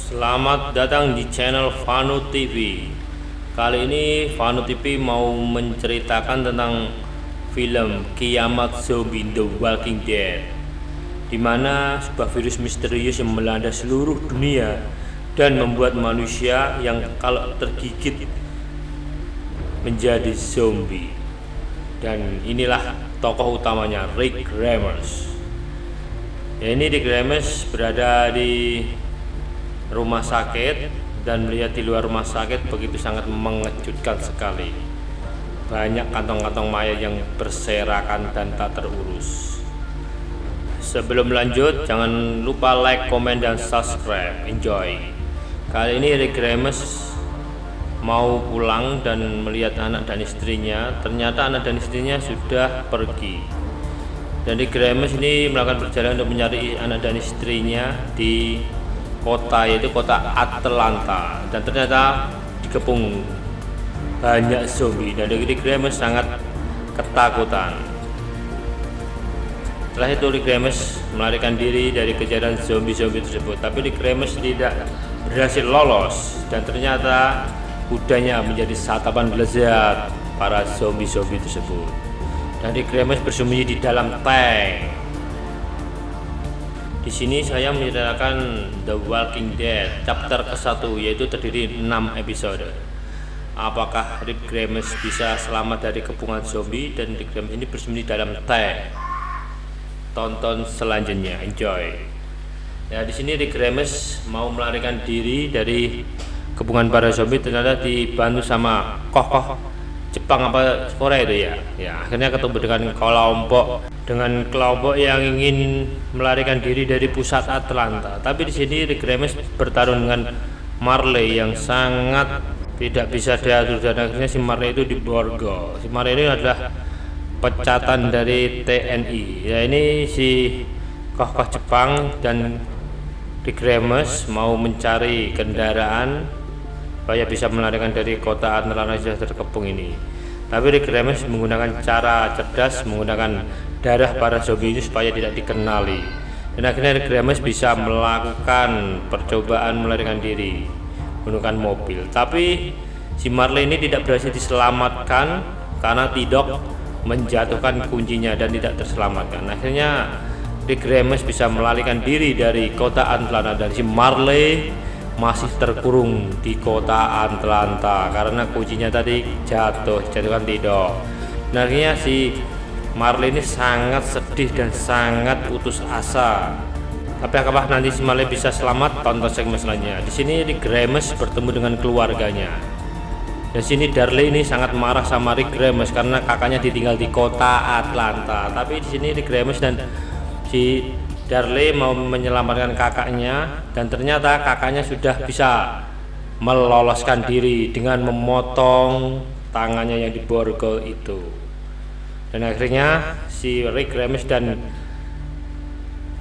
Selamat datang di channel Vanu TV. Kali ini Vanu TV mau menceritakan tentang film Kiamat Zombie The Walking Dead, di mana sebuah virus misterius yang melanda seluruh dunia dan membuat manusia yang kalau tergigit menjadi zombie. Dan inilah tokoh utamanya, Rick Grimes. Ya, ini Rick Grimes berada di rumah sakit dan melihat di luar rumah sakit begitu sangat mengejutkan sekali. Banyak kantong-kantong mayat yang berserakan dan tak terurus. Sebelum lanjut, jangan lupa like, komen, dan subscribe. Enjoy. Kali ini Rick Grimes mau pulang dan melihat anak dan istrinya. Ternyata anak dan istrinya sudah pergi. Dan Rick Grimes ini melakukan perjalanan untuk mencari anak dan istrinya di kota, yaitu kota Atlanta, dan ternyata dikepung banyak zombie dan Rick Grimes sangat ketakutan. Setelah itu Rick Grimes melarikan diri dari kejaran zombie-zombie tersebut, tapi Rick Grimes tidak berhasil lolos dan ternyata kudanya menjadi santapan lezat para zombie-zombie tersebut. Dan Rick Grimes bersembunyi di dalam tank. Di sini saya menceritakan The Walking Dead chapter ke-1, yaitu terdiri 6 episode. Apakah Rick Grimes bisa selamat dari kepungan zombie dan Rick Grimes ini bersembunyi dalam tank? Tonton selanjutnya, enjoy. Ya, di sini Rick Grimes mau melarikan diri dari kepungan para zombie, ternyata dibantu sama kokoh Jepang apa Korea itu ya. Ya, akhirnya ketemu dengan kelompok yang ingin melarikan diri dari pusat Atlanta. Tapi di sini Rick Grimes bertarung dengan Marley yang sangat tidak bisa diatur, dan akhirnya si Marley itu diborgol. Si Marley ini adalah pecatan dari TNI. Ya, ini si kokoh Jepang dan Rick Grimes mau mencari kendaraan supaya bisa melarikan dari kota Atlanta yang sudah terkepung ini. Tapi Rick Grimes menggunakan cara cerdas, menggunakan darah para zombie itu supaya tidak dikenali. Dan akhirnya Rick Grimes bisa melakukan percobaan melarikan diri menggunakan mobil. Tapi si Marley ini tidak berhasil diselamatkan karena T-Dog menjatuhkan kuncinya dan tidak terselamatkan. Akhirnya Rick Grimes bisa melarikan diri dari kota Atlanta dan si Marley masih terkurung di kota Atlanta karena kuncinya tadi jatuhkan T-Dog. Nah, akhirnya si Marley ini sangat sedih dan sangat putus asa. Tapi apakah nanti si Marley bisa selamat? Tonton segmen selanjutnya. Di sini Rick Grimes bertemu dengan keluarganya. Dan sini Darley ini sangat marah sama Rick Grimes karena kakaknya ditinggal di kota Atlanta. Tapi di sini Rick Grimes dan si Darley mau menyelamatkan kakaknya, dan ternyata kakaknya sudah bisa meloloskan diri dengan memotong tangannya yang diborgol itu. Dan akhirnya si Rick Grimes dan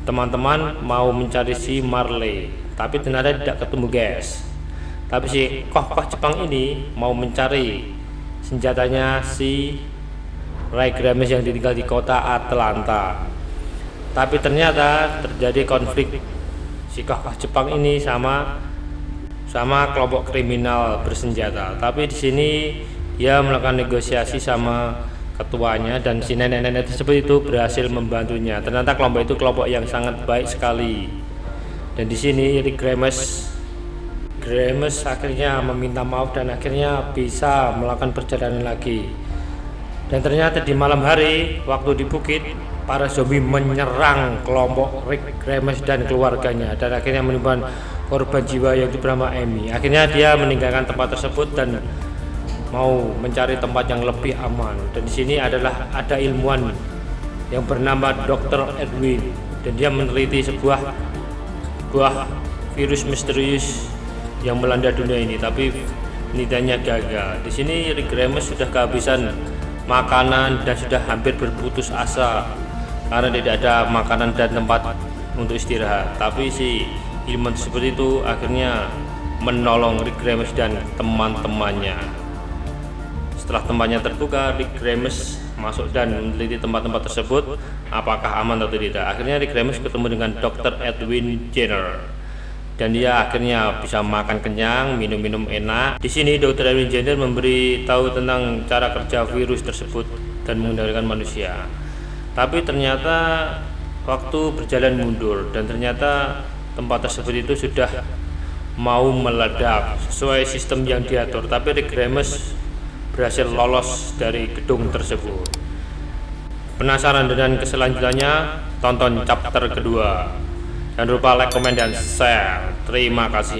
teman-teman mau mencari si Marley, tapi ternyata tidak ketemu, guys. Tapi si kokoh Jepang ini mau mencari senjatanya si Rick Grimes yang ditinggal di kota Atlanta. Tapi ternyata terjadi konflik si kokoh Jepang ini sama kelompok kriminal bersenjata. Tapi di sini dia melakukan negosiasi sama ketuanya dan si nenek-nenek tersebut itu berhasil membantunya. Ternyata kelompok itu kelompok yang sangat baik sekali. Dan di sini Rick Grimes akhirnya meminta maaf dan akhirnya bisa melakukan perjalanan lagi. Dan ternyata di malam hari waktu di bukit, para zombie menyerang kelompok Rick Grimes dan keluarganya dan akhirnya menimbulkan korban jiwa yang bernama Amy. Akhirnya dia meninggalkan tempat tersebut dan mau mencari tempat yang lebih aman. Dan di sini ada ilmuwan yang bernama Dr. Edwin, dan dia meneliti sebuah virus misterius yang melanda dunia ini, tapi penelitiannya gagal. Di sini Rick Grimes sudah kehabisan makanan dan sudah hampir berputus asa karena tidak ada makanan dan tempat untuk istirahat. Tapi si ilmuwan tersebut itu akhirnya menolong Rick Grimes dan teman-temannya. Setelah tempatnya terbuka, Rick Grimes masuk dan meneliti tempat-tempat tersebut apakah aman atau tidak. Akhirnya Rick Grimes ketemu dengan Dr. Edwin Jenner. dan dia akhirnya bisa makan kenyang, minum-minum enak. Di sini Dr. Erwin Jenner memberi tahu tentang cara kerja virus tersebut dan mengendalikan manusia. Tapi ternyata waktu berjalan mundur dan ternyata tempat tersebut itu sudah mau meledak sesuai sistem yang diatur, tapi Rick Grimes berhasil lolos dari gedung tersebut. Penasaran dengan keselanjutannya? Tonton chapter kedua. Jangan lupa like, komen, dan share. Terima kasih.